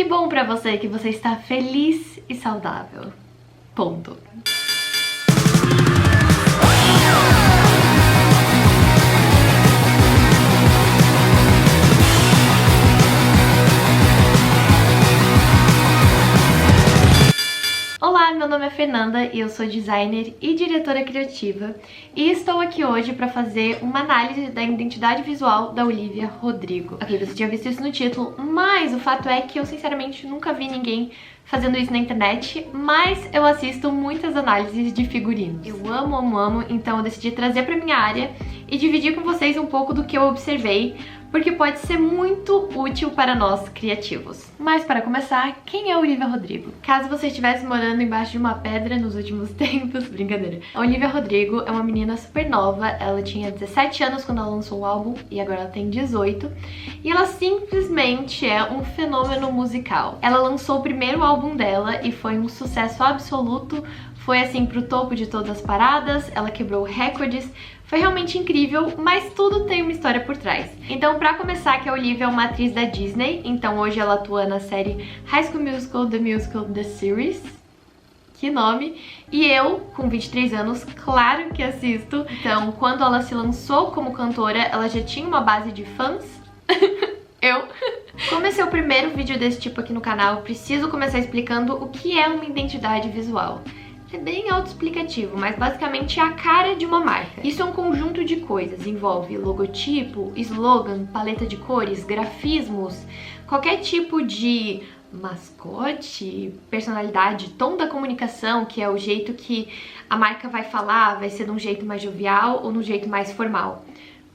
Que bom pra você que você está feliz e saudável. Ponto. Olá, meu nome é Fernanda e eu sou designer e diretora criativa e estou aqui hoje para fazer uma análise da identidade visual da Olivia Rodrigo. Ok, você tinha visto isso no título, mas o fato é que eu sinceramente nunca vi ninguém fazendo isso na internet, mas eu assisto muitas análises de figurinos. Eu amo, então eu decidi trazer para minha área e dividir com vocês um pouco do que eu observei, porque pode ser muito útil para nós criativos. Mas para começar, quem é a Olivia Rodrigo? Caso você estivesse morando embaixo de uma pedra nos últimos tempos, brincadeira. A Olivia Rodrigo é uma menina super nova, ela tinha 17 anos quando ela lançou o álbum e agora ela tem 18. E ela simplesmente é um fenômeno musical. Ela lançou o primeiro álbum dela e foi um sucesso absoluto. Foi assim pro topo de todas as paradas, ela quebrou recordes, foi realmente incrível, mas tudo tem uma história por trás. Então, pra começar, que a Olivia é uma atriz da Disney, então hoje ela atua na série High School Musical, The Musical, The Series. Que nome! E eu, com 23 anos, claro que assisto. Então, quando ela se lançou como cantora, ela já tinha uma base de fãs. Eu. Como esse é o primeiro vídeo desse tipo aqui no canal, preciso começar explicando o que é uma identidade visual. É bem autoexplicativo, mas basicamente é a cara de uma marca. Isso é um conjunto de coisas, envolve logotipo, slogan, paleta de cores, grafismos, qualquer tipo de mascote, personalidade, tom da comunicação, que é o jeito que a marca vai falar, vai ser de um jeito mais jovial ou de um jeito mais formal.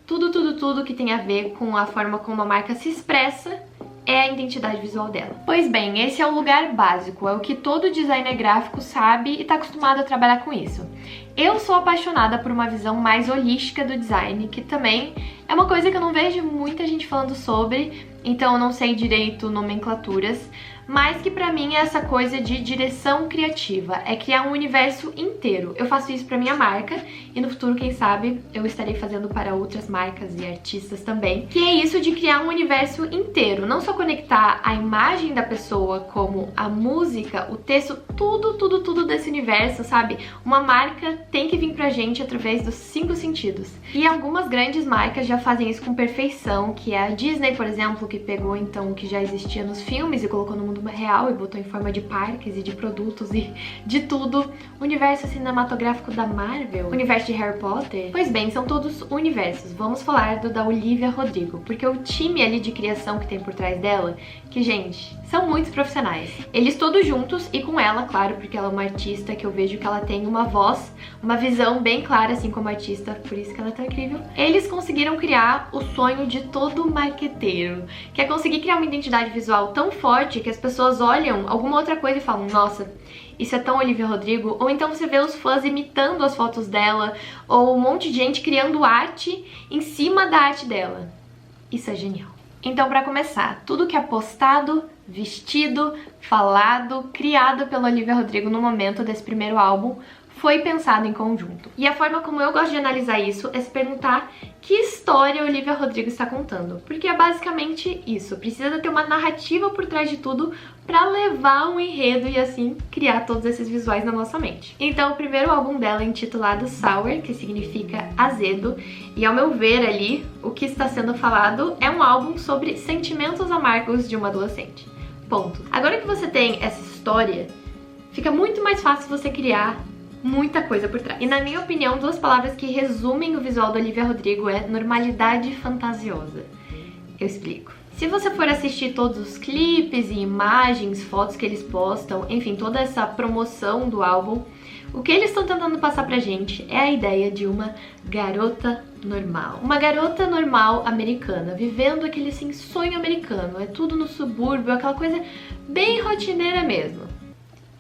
Tudo que tem a ver com a forma como a marca se expressa é a identidade visual dela. Pois bem, esse é o lugar básico, é o que todo designer gráfico sabe e está acostumado a trabalhar com isso. Eu sou apaixonada por uma visão mais holística do design, que também é uma coisa que eu não vejo muita gente falando sobre, então eu não sei direito nomenclaturas, mas que pra mim é essa coisa de direção criativa, é criar um universo inteiro. Eu faço isso pra minha marca e no futuro, quem sabe, eu estarei fazendo para outras marcas e artistas também, que é isso de criar um universo inteiro, não só conectar a imagem da pessoa como a música, o texto, tudo desse universo, sabe? Uma marca tem que vir pra gente através dos 5 sentidos. E algumas grandes marcas já fazem isso com perfeição, que é a Disney, por exemplo, que pegou então o que já existia nos filmes e colocou no mundo real e botou em forma de parques e de produtos e de tudo. O universo cinematográfico da Marvel, o universo de Harry Potter. Pois bem, são todos universos. Vamos falar do da Olivia Rodrigo, porque o time ali de criação que tem por trás dela, que, gente, são muitos profissionais. Eles todos juntos e com ela, claro, porque ela é uma artista que eu vejo que ela tem uma voz, uma visão bem clara, assim como artista, por isso que ela é tão incrível. Eles conseguiram criar o sonho de todo marqueteiro, que é conseguir criar uma identidade visual tão forte que as pessoas olham alguma outra coisa e falam, nossa, isso é tão Olivia Rodrigo, ou então você vê os fãs imitando as fotos dela, ou um monte de gente criando arte em cima da arte dela. Isso é genial. Então, pra começar, tudo que é postado, vestido, falado, criado pela Olivia Rodrigo no momento desse primeiro álbum foi pensado em conjunto. E a forma como eu gosto de analisar isso é se perguntar que história a Olivia Rodrigo está contando. Porque é basicamente isso, precisa ter uma narrativa por trás de tudo pra levar um enredo e assim criar todos esses visuais na nossa mente. Então o primeiro álbum dela é intitulado Sour, que significa azedo, e ao meu ver ali, o que está sendo falado é um álbum sobre sentimentos amargos de uma adolescente. Ponto. Agora que você tem essa história, fica muito mais fácil você criar muita coisa por trás. E na minha opinião, 2 palavras que resumem o visual da Olivia Rodrigo é normalidade fantasiosa. Eu explico. Se você for assistir todos os clipes e imagens, fotos que eles postam, enfim, toda essa promoção do álbum, o que eles estão tentando passar pra gente é a ideia de uma garota normal. Uma garota normal americana, vivendo aquele assim, sonho americano. É tudo no subúrbio, aquela coisa bem rotineira mesmo.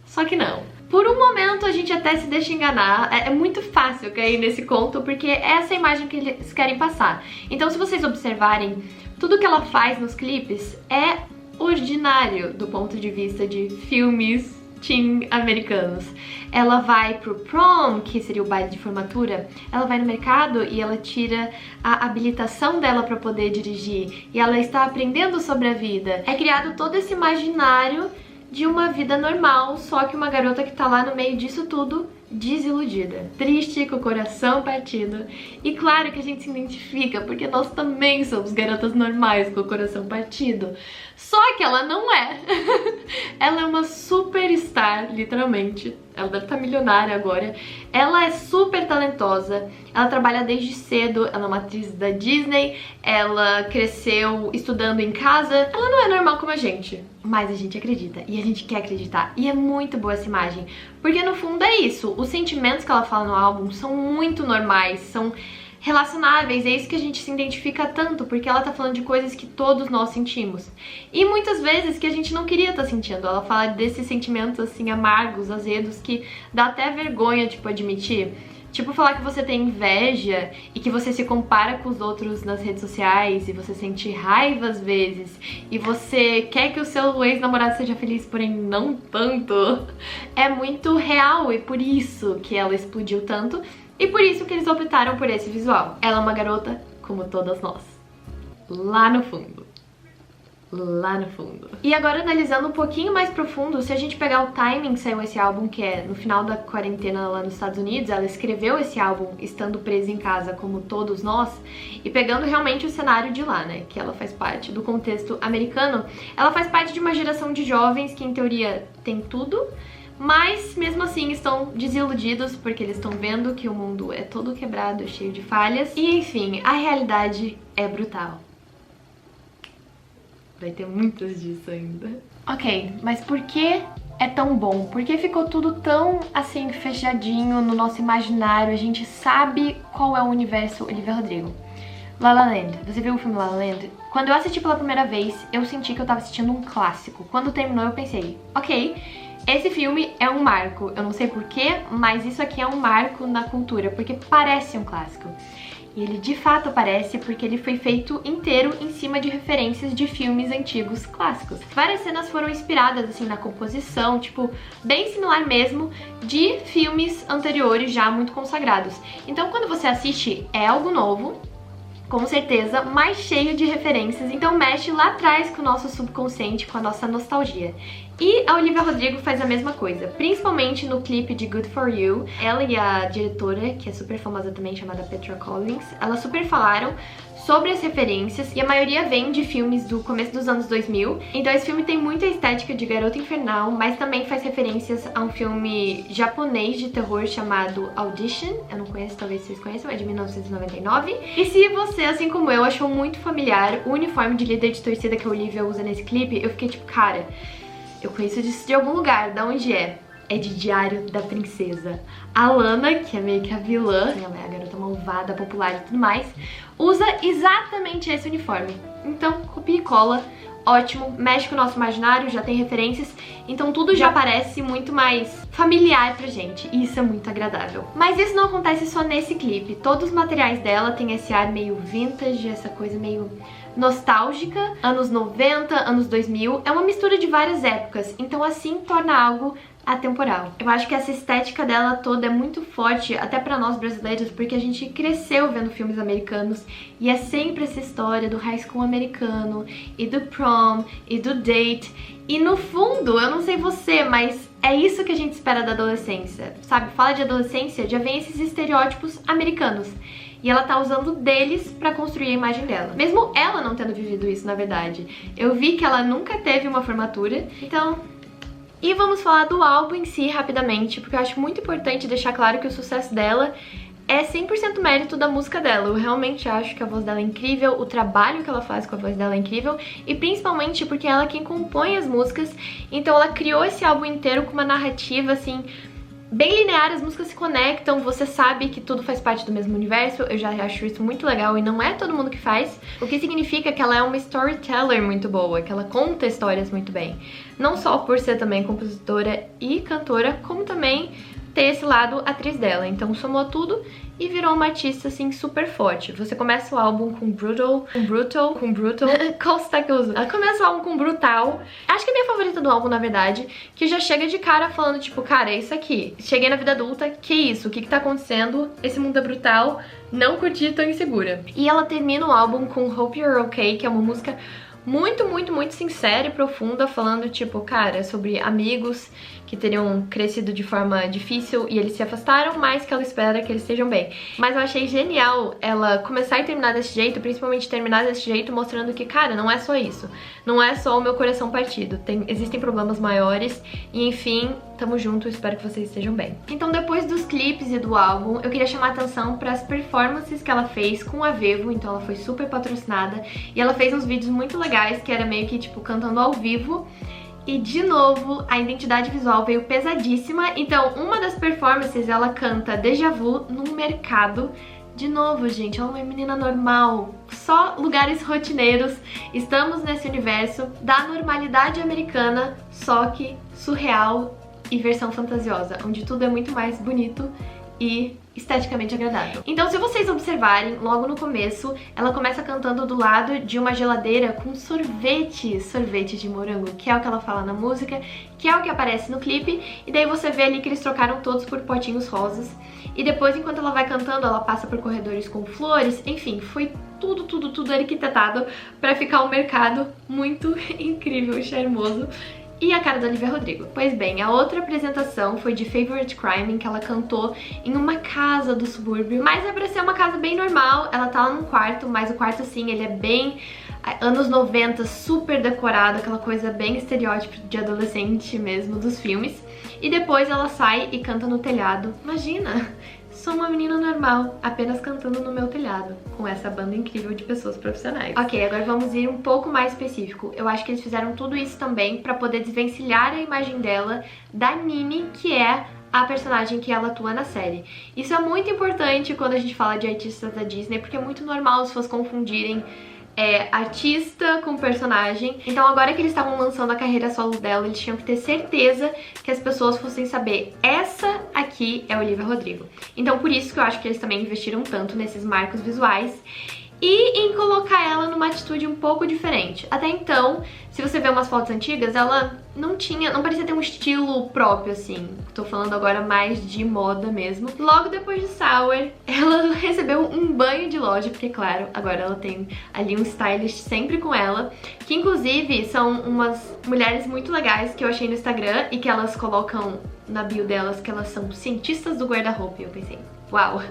Só que não. Por um momento a gente até se deixa enganar, é muito fácil cair nesse conto porque é essa imagem que eles querem passar. Então se vocês observarem, tudo que ela faz nos clipes é ordinário do ponto de vista de filmes teen americanos. Ela vai pro prom, que seria o baile de formatura, ela vai no mercado e ela tira a habilitação dela pra poder dirigir, e ela está aprendendo sobre a vida. É criado todo esse imaginário de uma vida normal, só que uma garota que tá lá no meio disso tudo, desiludida, triste, com o coração partido. E claro que a gente se identifica, porque nós também somos garotas normais com o coração partido. Só que ela não é. Ela é uma superstar, literalmente. Ela deve estar milionária agora. Ela é super talentosa. Ela trabalha desde cedo. Ela é uma atriz da Disney. Ela cresceu estudando em casa. Ela não é normal como a gente, mas a gente acredita. E a gente quer acreditar. E é muito boa essa imagem. Porque no fundo é isso. Os sentimentos que ela fala no álbum são muito normais. São relacionáveis, é isso que a gente se identifica tanto, porque ela tá falando de coisas que todos nós sentimos. E muitas vezes que a gente não queria estar sentindo. Ela fala desses sentimentos assim amargos, azedos, que dá até vergonha, tipo, admitir. Tipo, falar que você tem inveja e que você se compara com os outros nas redes sociais e você sente raiva às vezes e você quer que o seu ex-namorado seja feliz, porém não tanto. É muito real e por isso que ela explodiu tanto. E por isso que eles optaram por esse visual. Ela é uma garota como todas nós. Lá no fundo. Lá no fundo. E agora analisando um pouquinho mais profundo, se a gente pegar o timing que saiu esse álbum, que é no final da quarentena lá nos Estados Unidos, ela escreveu esse álbum estando presa em casa como todos nós, e pegando realmente o cenário de lá, né, que ela faz parte do contexto americano, ela faz parte de uma geração de jovens que em teoria tem tudo, mas mesmo assim estão desiludidos porque eles estão vendo que o mundo é todo quebrado, cheio de falhas. E enfim, a realidade é brutal. Vai ter muitas disso ainda. Ok, mas por que é tão bom? Por que ficou tudo tão assim fechadinho no nosso imaginário? A gente sabe qual é o universo Olivia Rodrigo. La La Land. Você viu o filme La La Land? Quando eu assisti pela primeira vez, eu senti que eu tava assistindo um clássico. Quando terminou eu pensei, ok, esse filme é um marco, eu não sei porquê, mas isso aqui é um marco na cultura, porque parece um clássico. E ele de fato parece porque ele foi feito inteiro em cima de referências de filmes antigos clássicos. Várias cenas foram inspiradas assim na composição, tipo, bem similar mesmo de filmes anteriores já muito consagrados. Então quando você assiste é algo novo, com certeza, mais cheio de referências, então mexe lá atrás com o nosso subconsciente, com a nossa nostalgia. E a Olivia Rodrigo faz a mesma coisa, principalmente no clipe de Good For You. Ela e a diretora, que é super famosa também, chamada Petra Collins, elas super falaram sobre as referências, e a maioria vem de filmes do começo dos anos 2000. Então esse filme tem muita estética de Garota Infernal, mas também faz referências a um filme japonês de terror chamado Audition. Eu não conheço, talvez vocês conheçam, é de 1999. E se você, assim como eu, achou muito familiar o uniforme de líder de torcida que a Olivia usa nesse clipe, eu fiquei tipo, cara, eu conheço disso de algum lugar, da onde é? É de Diário da Princesa. A Lana, que é meio que a vilã, ela é a garota malvada, popular e tudo mais, usa exatamente esse uniforme. Então, copia e cola, ótimo, mexe com o nosso imaginário, já tem referências, então tudo já parece muito mais familiar pra gente, e isso é muito agradável. Mas isso não acontece só nesse clipe, todos os materiais dela têm esse ar meio vintage, essa coisa meio nostálgica, anos 90, anos 2000, é uma mistura de várias épocas, então assim torna algo atemporal. Eu acho que essa estética dela toda é muito forte, até pra nós brasileiros, porque a gente cresceu vendo filmes americanos e é sempre essa história do high school americano e do prom e do date. E no fundo, eu não sei você, mas é isso que a gente espera da adolescência, sabe? Fala de adolescência, já vem esses estereótipos americanos. E ela tá usando deles pra construir a imagem dela. Mesmo ela não tendo vivido isso, na verdade. Eu vi que ela nunca teve uma formatura, então... E vamos falar do álbum em si rapidamente, porque eu acho muito importante deixar claro que o sucesso dela é 100% mérito da música dela. Eu realmente acho que a voz dela é incrível, o trabalho que ela faz com a voz dela é incrível, e principalmente porque ela é quem compõe as músicas, então ela criou esse álbum inteiro com uma narrativa, assim, bem linear, as músicas se conectam, você sabe que tudo faz parte do mesmo universo, eu já acho isso muito legal e não é todo mundo que faz, o que significa que ela é uma storyteller muito boa, que ela conta histórias muito bem. Não só por ser também compositora e cantora, como também ter esse lado atriz dela. Então somou tudo e virou uma artista, assim, super forte. Você começa o álbum com Brutal. Qual sotaque eu uso? Ela começa o álbum com Brutal. Acho que é a minha favorita do álbum, na verdade, que já chega de cara falando, tipo, cara, é isso aqui. Cheguei na vida adulta, que isso? O que tá acontecendo? Esse mundo é brutal, não curti, tô insegura. E ela termina o álbum com Hope You're Okay, que é uma música muito, muito, muito sincera e profunda, falando, tipo, cara, sobre amigos que teriam crescido de forma difícil e eles se afastaram, mas que ela espera que eles estejam bem. Mas eu achei genial ela começar e terminar desse jeito, principalmente terminar desse jeito, mostrando que, cara, não é só isso. Não é só o meu coração partido. Existem problemas maiores e, enfim, tamo junto, espero que vocês estejam bem. Então, depois dos clipes e do álbum, eu queria chamar a atenção para as performances que ela fez com a Vevo, então ela foi super patrocinada e ela fez uns vídeos muito legais, que era meio que, tipo, cantando ao vivo. E, de novo, a identidade visual veio pesadíssima. Então, uma das performances, ela canta Déjà Vu num mercado. De novo, gente, ela é uma menina normal. Só lugares rotineiros. Estamos nesse universo da normalidade americana, só que surreal e versão fantasiosa, onde tudo é muito mais bonito e esteticamente agradável. Então, se vocês observarem, logo no começo, ela começa cantando do lado de uma geladeira com sorvete de morango, que é o que ela fala na música, que é o que aparece no clipe, e daí você vê ali que eles trocaram todos por potinhos rosas, e depois, enquanto ela vai cantando, ela passa por corredores com flores, enfim, foi tudo arquitetado pra ficar um mercado muito incrível e charmoso. E a cara da Olivia Rodrigo. Pois bem, a outra apresentação foi de Favorite Crime, em que ela cantou em uma casa do subúrbio. Mas é pra ser uma casa bem normal, ela tá lá num quarto, mas o quarto, assim, ele é bem anos 90, super decorado, aquela coisa bem estereótipo de adolescente mesmo, dos filmes. E depois ela sai e canta no telhado. Imagina! Sou uma menina normal, apenas cantando no meu telhado, com essa banda incrível de pessoas profissionais. Ok, agora vamos ir um pouco mais específico. Eu acho que eles fizeram tudo isso também pra poder desvencilhar a imagem dela da Nini, que é a personagem que ela atua na série. Isso é muito importante quando a gente fala de artistas da Disney, porque é muito normal as pessoas confundirem artista com personagem. Então agora que eles estavam lançando a carreira solo dela, eles tinham que ter certeza que as pessoas fossem saber, essa aqui é a Olivia Rodrigo. Então por isso que eu acho que eles também investiram tanto nesses marcos visuais e em colocar ela numa atitude um pouco diferente. Até então, se você ver umas fotos antigas, ela não parecia ter um estilo próprio, assim. Tô falando agora mais de moda mesmo. Logo depois de Sour, ela recebeu um banho de loja, porque, claro, agora ela tem ali um stylist sempre com ela, que inclusive são umas mulheres muito legais que eu achei no Instagram e que elas colocam na bio delas que elas são cientistas do guarda-roupa. E eu pensei, uau!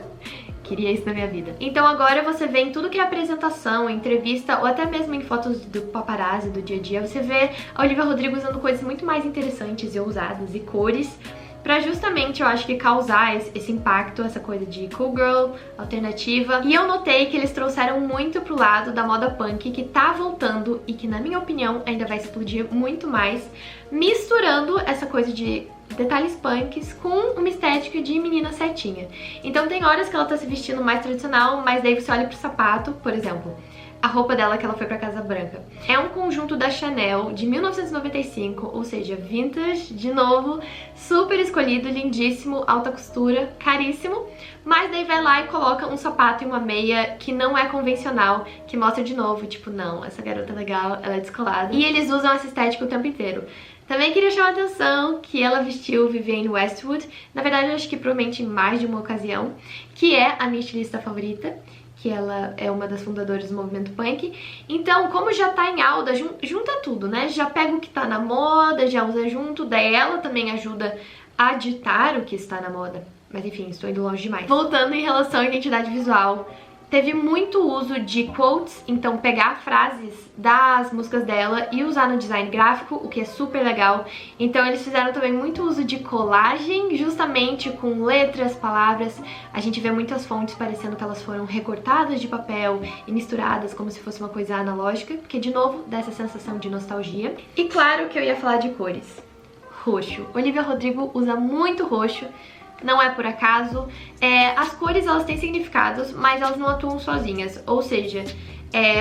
Queria isso na minha vida. Então agora você vê em tudo que é apresentação, entrevista ou até mesmo em fotos do paparazzi do dia a dia, você vê a Olivia Rodrigo usando coisas muito mais interessantes e ousadas e cores pra justamente, eu acho que causar esse impacto, essa coisa de cool girl, alternativa. E eu notei que eles trouxeram muito pro lado da moda punk, que tá voltando e que, na minha opinião, ainda vai explodir muito mais, misturando essa coisa de detalhes punks com uma estética de menina certinha. Então tem horas que ela tá se vestindo mais tradicional, mas daí você olha pro sapato, por exemplo, a roupa dela que ela foi pra Casa Branca. É um conjunto da Chanel de 1995, ou seja, vintage, de novo, super escolhido, lindíssimo, alta costura, caríssimo, mas daí vai lá e coloca um sapato e uma meia que não é convencional, que mostra de novo, tipo, não, essa garota é legal, ela é descolada. E eles usam essa estética o tempo inteiro. Também queria chamar a atenção que ela vestiu Vivienne Westwood, na verdade eu acho que provavelmente em mais de uma ocasião, que é a minha estilista favorita, que ela é uma das fundadoras do movimento punk. Então, como já tá em alta, junta tudo, né? Já pega o que tá na moda, já usa junto, daí ela também ajuda a ditar o que está na moda. Mas enfim, estou indo longe demais. Voltando em relação à identidade visual, teve muito uso de quotes, então pegar frases das músicas dela e usar no design gráfico, o que é super legal. Então eles fizeram também muito uso de colagem, justamente com letras, palavras. A gente vê muitas fontes parecendo que elas foram recortadas de papel e misturadas como se fosse uma coisa analógica, porque de novo dá essa sensação de nostalgia. E claro que eu ia falar de cores. Roxo. Olivia Rodrigo usa muito roxo. Não é por acaso. As cores, elas têm significados, mas elas não atuam sozinhas. Ou seja,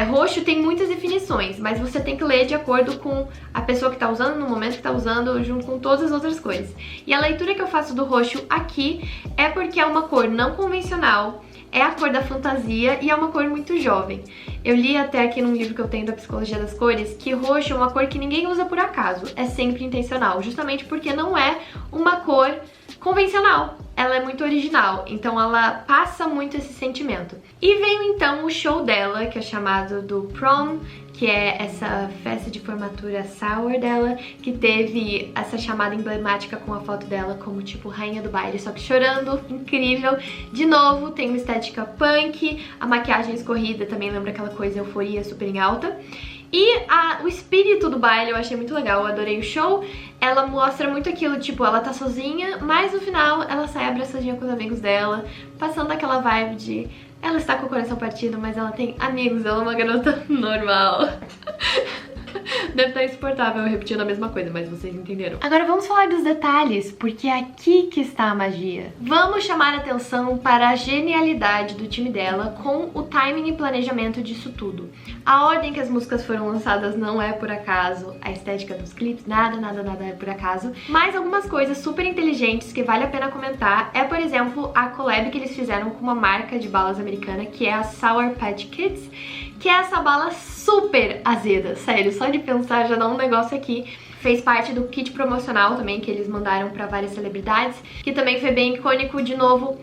Roxo tem muitas definições, mas você tem que ler de acordo com a pessoa que tá usando, no momento que tá usando, junto com todas as outras cores. E a leitura que eu faço do roxo aqui é porque é uma cor não convencional, é a cor da fantasia e é uma cor muito jovem. Eu li até aqui num livro que eu tenho da Psicologia das Cores que roxo é uma cor que ninguém usa por acaso, é sempre intencional, justamente porque não é uma cor convencional, ela é muito original, então ela passa muito esse sentimento. E veio então o show dela, que é chamado do Prom, que é essa festa de formatura sour dela, que teve essa chamada emblemática com a foto dela como tipo rainha do baile, só que chorando, incrível. De novo, tem uma estética punk, a maquiagem escorrida também lembra aquela coisa euforia super em alta. E o espírito do baile eu achei muito legal, eu adorei o show. Ela mostra muito aquilo, tipo, ela tá sozinha, mas no final ela sai abraçadinha com os amigos dela, passando aquela vibe de ela está com o coração partido, mas ela tem amigos, ela é uma garota normal. Deve estar insuportável eu repetindo a mesma coisa, mas vocês entenderam. Agora vamos falar dos detalhes, porque é aqui que está a magia. Vamos chamar a atenção para a genialidade do time dela com o timing e planejamento disso tudo. A ordem que as músicas foram lançadas não é por acaso, a estética dos clipes, nada é por acaso, mas algumas coisas super inteligentes que vale a pena comentar é, por exemplo, a collab que eles fizeram com uma marca de balas americana, que é a Sour Patch Kids, que é essa bala super azeda, sério, só de pensar já dá um negócio aqui. Fez parte do kit promocional também, que eles mandaram pra várias celebridades, que também foi bem icônico. De novo,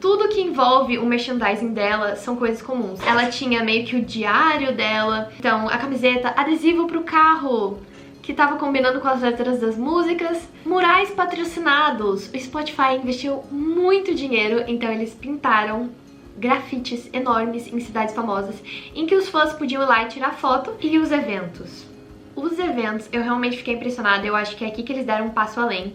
tudo que envolve o merchandising dela são coisas comuns. Ela tinha meio que o diário dela, então a camiseta, adesivo pro carro, que tava combinando com as letras das músicas, murais patrocinados. O Spotify investiu muito dinheiro, então eles pintaram grafites enormes em cidades famosas, em que os fãs podiam ir lá e tirar foto. E os eventos? Os eventos, eu realmente fiquei impressionada, eu acho que é aqui que eles deram um passo além,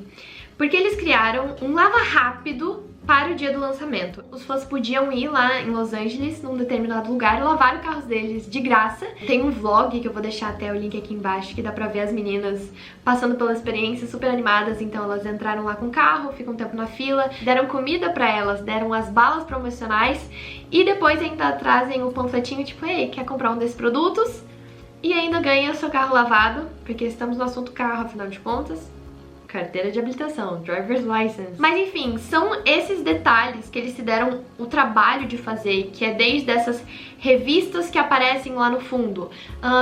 porque eles criaram um lava rápido para o dia do lançamento. Os fãs podiam ir lá em Los Angeles, num determinado lugar, lavar os carros deles de graça. Tem um vlog que eu vou deixar até o link aqui embaixo, que dá pra ver as meninas passando pela experiência super animadas. Então elas entraram lá com o carro, ficam um tempo na fila, deram comida pra elas, deram as balas promocionais e depois ainda trazem o panfletinho tipo, ei, quer comprar um desses produtos? E ainda ganha o seu carro lavado, porque estamos no assunto carro, afinal de contas. Carteira de habilitação, driver's license. Mas enfim, são esses detalhes que eles se deram o trabalho de fazer, que é desde essas revistas que aparecem lá no fundo.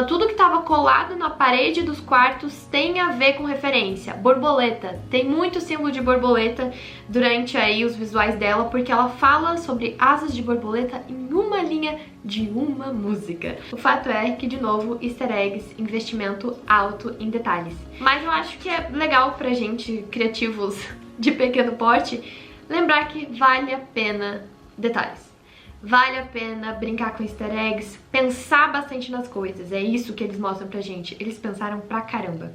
Tudo que estava colado na parede dos quartos tem a ver com referência. Borboleta, tem muito símbolo de borboleta durante aí os visuais dela, porque ela fala sobre asas de borboleta em uma linha de uma música. O fato é que, de novo, easter eggs, investimento alto em detalhes. Mas eu acho que é legal pra gente, criativos de pequeno porte, lembrar que vale a pena detalhes. Vale a pena brincar com easter eggs, pensar bastante nas coisas. É isso que eles mostram pra gente. Eles pensaram pra caramba.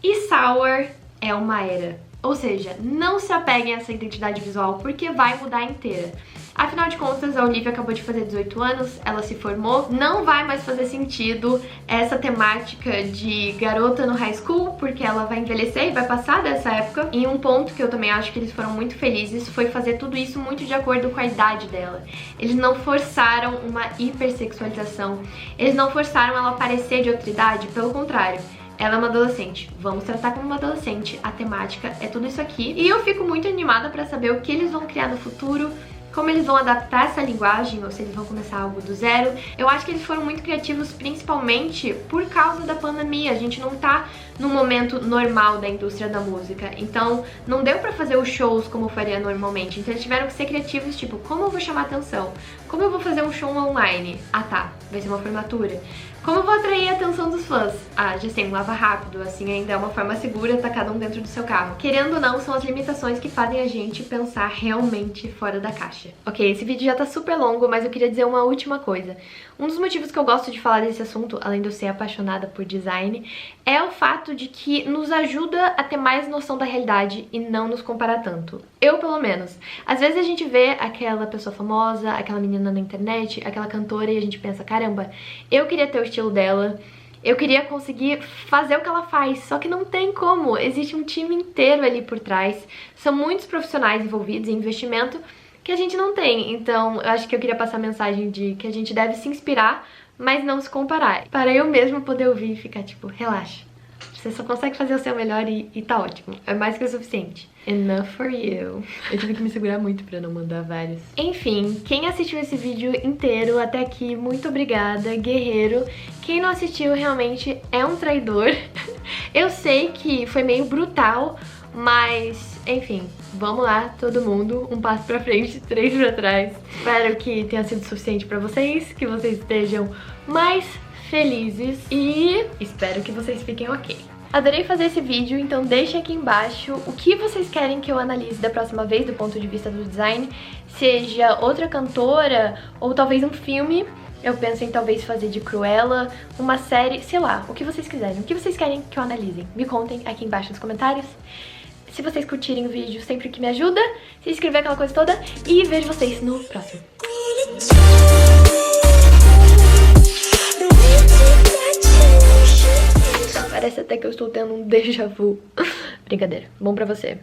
E Sour é uma era. Ou seja, não se apeguem a essa identidade visual porque vai mudar inteira. Afinal de contas, a Olivia acabou de fazer 18 anos, ela se formou, não vai mais fazer sentido essa temática de garota no high school, porque ela vai envelhecer e vai passar dessa época. E um ponto que eu também acho que eles foram muito felizes foi fazer tudo isso muito de acordo com a idade dela. Eles não forçaram uma hipersexualização, eles não forçaram ela a parecer de outra idade, pelo contrário. Ela é uma adolescente, vamos tratar como uma adolescente, a temática é tudo isso aqui. E eu fico muito animada pra saber o que eles vão criar no futuro, como eles vão adaptar essa linguagem, ou se eles vão começar algo do zero. Eu acho que eles foram muito criativos, principalmente por causa da pandemia. A gente não tá num momento normal da indústria da música, então não deu pra fazer os shows como faria normalmente. Então eles tiveram que ser criativos, tipo, como eu vou chamar atenção? Como eu vou fazer um show online? Ah tá, vai ser uma formatura. Como eu vou atrair a atenção dos fãs? Ah, já sei, um lava rápido, assim ainda é uma forma segura, tá cada um dentro do seu carro. Querendo ou não, são as limitações que fazem a gente pensar realmente fora da caixa. Ok, esse vídeo já tá super longo, mas eu queria dizer uma última coisa. Um dos motivos que eu gosto de falar desse assunto, além de eu ser apaixonada por design, é o fato de que nos ajuda a ter mais noção da realidade e não nos comparar tanto. Eu, pelo menos. Às vezes a gente vê aquela pessoa famosa, aquela menina na internet, aquela cantora e a gente pensa, caramba, eu queria ter o estilo dela, eu queria conseguir fazer o que ela faz, só que não tem como. Existe um time inteiro ali por trás, são muitos profissionais envolvidos em investimento que a gente não tem. Então eu acho que eu queria passar a mensagem de que a gente deve se inspirar mas não se comparar. Para eu mesma poder ouvir e ficar tipo, relaxa. Você só consegue fazer o seu melhor e tá ótimo. É mais que o suficiente. Enough for you. Eu tive que me segurar muito pra não mandar vários. Enfim, quem assistiu esse vídeo inteiro até aqui, muito obrigada, guerreiro. Quem não assistiu realmente é um traidor. Eu sei que foi meio brutal, mas, enfim, vamos lá, todo mundo, um passo pra frente, 3 pra trás. Espero que tenha sido suficiente pra vocês, que vocês estejam mais felizes e espero que vocês fiquem ok. Adorei fazer esse vídeo, então deixem aqui embaixo o que vocês querem que eu analise da próxima vez do ponto de vista do design, seja outra cantora ou talvez um filme. Eu penso em talvez fazer de Cruella, uma série, sei lá, o que vocês quiserem. O que vocês querem que eu analise? Me contem aqui embaixo nos comentários. Se vocês curtirem o vídeo, sempre que me ajuda, se inscrever, aquela coisa toda, e vejo vocês no próximo. Parece até que eu estou tendo um déjà vu. Brincadeira. Bom pra você.